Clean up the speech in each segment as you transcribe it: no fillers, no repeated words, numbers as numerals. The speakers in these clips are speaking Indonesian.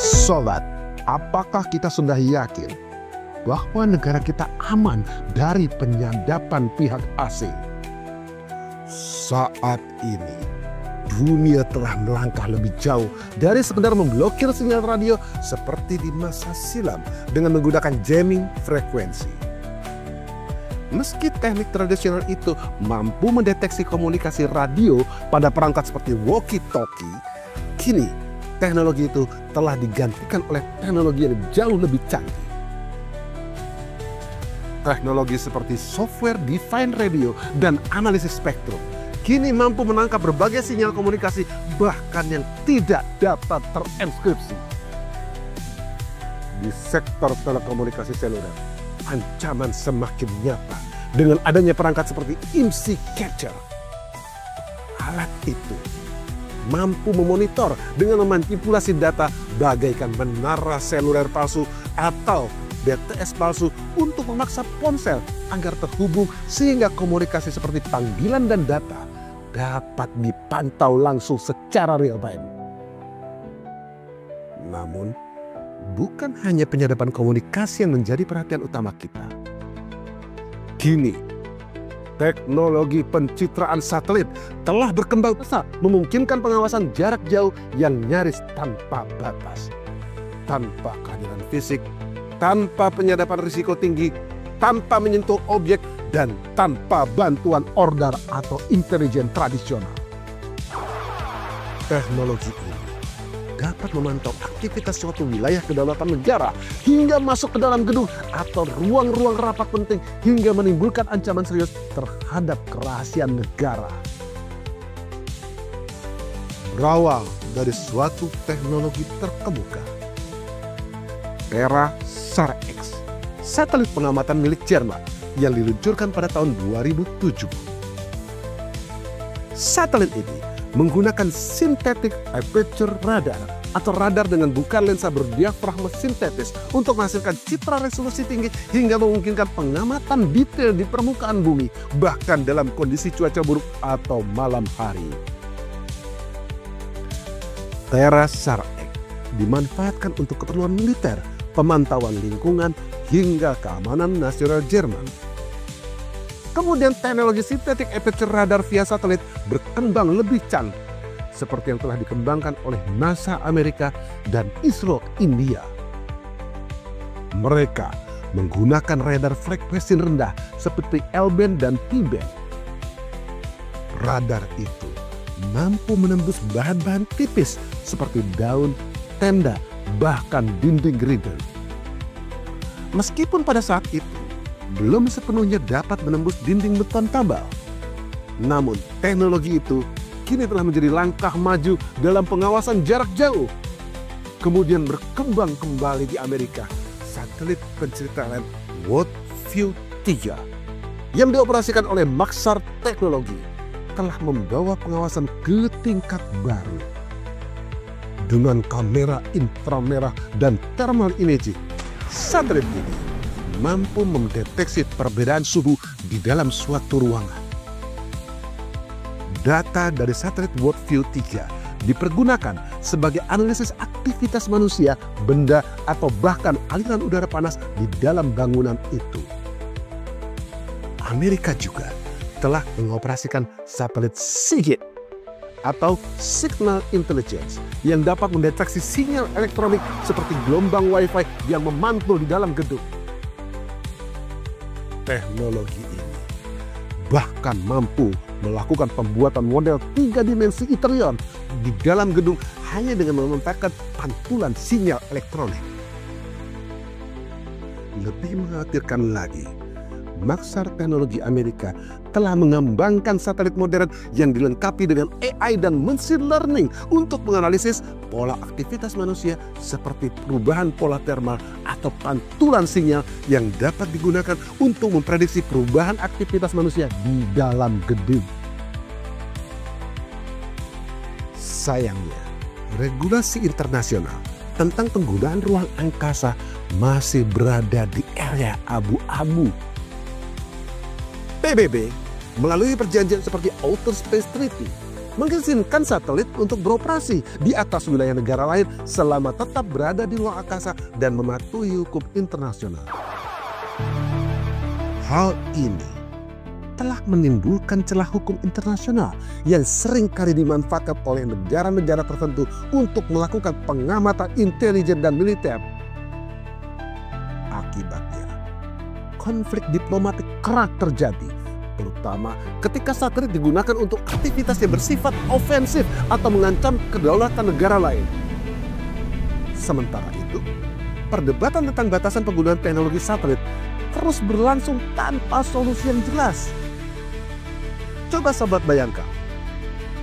Sobat, apakah kita sudah yakin bahwa negara kita aman dari penyadapan pihak asing? Saat ini, dunia telah melangkah lebih jauh dari sekedar memblokir sinyal radio seperti di masa silam dengan menggunakan jamming frekuensi. Meski teknik tradisional itu mampu mendeteksi komunikasi radio pada perangkat seperti walkie-talkie, kini teknologi itu telah digantikan oleh teknologi yang jauh lebih canggih. Teknologi seperti software defined radio dan analisis spektrum kini mampu menangkap berbagai sinyal komunikasi bahkan yang tidak dapat terenkripsi. Di sektor telekomunikasi seluler, ancaman semakin nyata dengan adanya perangkat seperti IMSI Catcher. Alat itu mampu memonitor dengan memanipulasi data bagaikan menara seluler palsu atau BTS palsu untuk memaksa ponsel agar terhubung sehingga komunikasi seperti panggilan dan data dapat dipantau langsung secara real time. Namun, bukan hanya penyadapan komunikasi yang menjadi perhatian utama kita. Kini, teknologi pencitraan satelit telah berkembang pesat, memungkinkan pengawasan jarak jauh yang nyaris tanpa batas. Tanpa kehadiran fisik, tanpa penyadapan risiko tinggi, tanpa menyentuh objek, dan tanpa bantuan order atau intelijen tradisional. Teknologi ini dapat memantau aktivitas suatu wilayah kedaulatan negara hingga masuk ke dalam gedung atau ruang-ruang rapat penting hingga menimbulkan ancaman serius terhadap kerahasiaan negara. Berawal dari suatu teknologi terkemuka, TerraSAR X, satelit pengamatan milik Jerman yang diluncurkan pada tahun 2007. Satelit ini menggunakan synthetic aperture radar atau radar dengan bukaan lensa berdiafragma sintetis untuk menghasilkan citra resolusi tinggi hingga memungkinkan pengamatan detail di permukaan bumi bahkan dalam kondisi cuaca buruk atau malam hari. TerraSAR X dimanfaatkan untuk keperluan militer, pemantauan lingkungan, hingga keamanan nasional Jerman. Kemudian teknologi synthetic aperture radar via satelit berkembang lebih canggih, seperti yang telah dikembangkan oleh NASA Amerika dan ISRO India. Mereka menggunakan radar frekuensi rendah seperti L-band dan T-band. Radar itu mampu menembus bahan-bahan tipis seperti daun, tenda, bahkan dinding gerindel. Meskipun pada saat itu belum sepenuhnya dapat menembus dinding beton tabal, namun teknologi itu kini telah menjadi langkah maju dalam pengawasan jarak jauh. Kemudian berkembang kembali di Amerika, satelit pencitraan Worldview 3 yang dioperasikan oleh Maxar Teknologi telah membawa pengawasan ke tingkat baru. Dengan kamera inframerah dan thermal imaging, satelit ini mampu mendeteksi perbedaan suhu di dalam suatu ruangan. Data dari satelit Worldview 3 dipergunakan sebagai analisis aktivitas manusia, benda, atau bahkan aliran udara panas di dalam bangunan itu. Amerika juga telah mengoperasikan satelit SIGINT atau Signal Intelligence yang dapat mendeteksi sinyal elektronik seperti gelombang Wi-Fi yang memantul di dalam gedung. Teknologi ini bahkan mampu melakukan pembuatan model 3 dimensi interior di dalam gedung hanya dengan memanfaatkan pantulan sinyal elektronik. Lebih mengkhawatirkan lagi, Maxar Teknologi Amerika telah mengembangkan satelit modern yang dilengkapi dengan AI dan machine learning untuk menganalisis pola aktivitas manusia seperti perubahan pola termal atau pantulan sinyal yang dapat digunakan untuk memprediksi perubahan aktivitas manusia di dalam gedung. Sayangnya, regulasi internasional tentang penggunaan ruang angkasa masih berada di area abu-abu. PBB melalui perjanjian seperti Outer Space Treaty mengizinkan satelit untuk beroperasi di atas wilayah negara lain selama tetap berada di luar angkasa dan mematuhi hukum internasional. Hal ini telah menimbulkan celah hukum internasional yang seringkali dimanfaatkan oleh negara-negara tertentu untuk melakukan pengamatan intelijen dan militer. Akibatnya, konflik diplomatik kerap terjadi, terutama ketika satelit digunakan untuk aktivitas yang bersifat ofensif atau mengancam kedaulatan negara lain. Sementara itu, perdebatan tentang batasan penggunaan teknologi satelit terus berlangsung tanpa solusi yang jelas. Coba sobat bayangkan,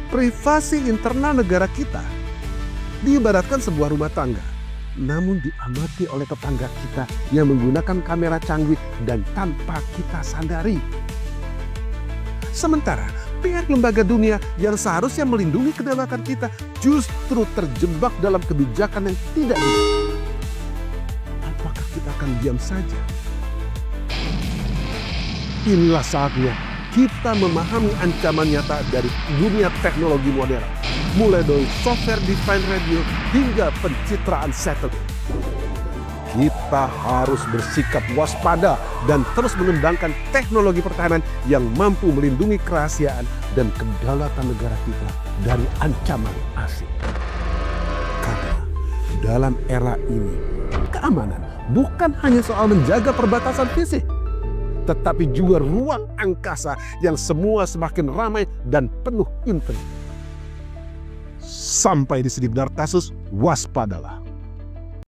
privasi internal negara kita diibaratkan sebuah rumah tangga, namun diamati oleh tetangga kita yang menggunakan kamera canggih dan tanpa kita sadari. Sementara pihak lembaga dunia yang seharusnya melindungi kedaulatan kita justru terjebak dalam kebijakan yang tidak bijak. Apakah kita akan diam saja? Inilah saatnya kita memahami ancaman nyata dari dunia teknologi modern, mulai dari software defined radio hingga pencitraan satelit. Kita harus bersikap waspada dan terus mengembangkan teknologi pertahanan yang mampu melindungi kerahasiaan dan kedaulatan negara kita dari ancaman asing. Karena dalam era ini, keamanan bukan hanya soal menjaga perbatasan fisik, tetapi juga ruang angkasa yang semua semakin ramai dan penuh intrik. Sampai di sini Dartasus, waspadalah.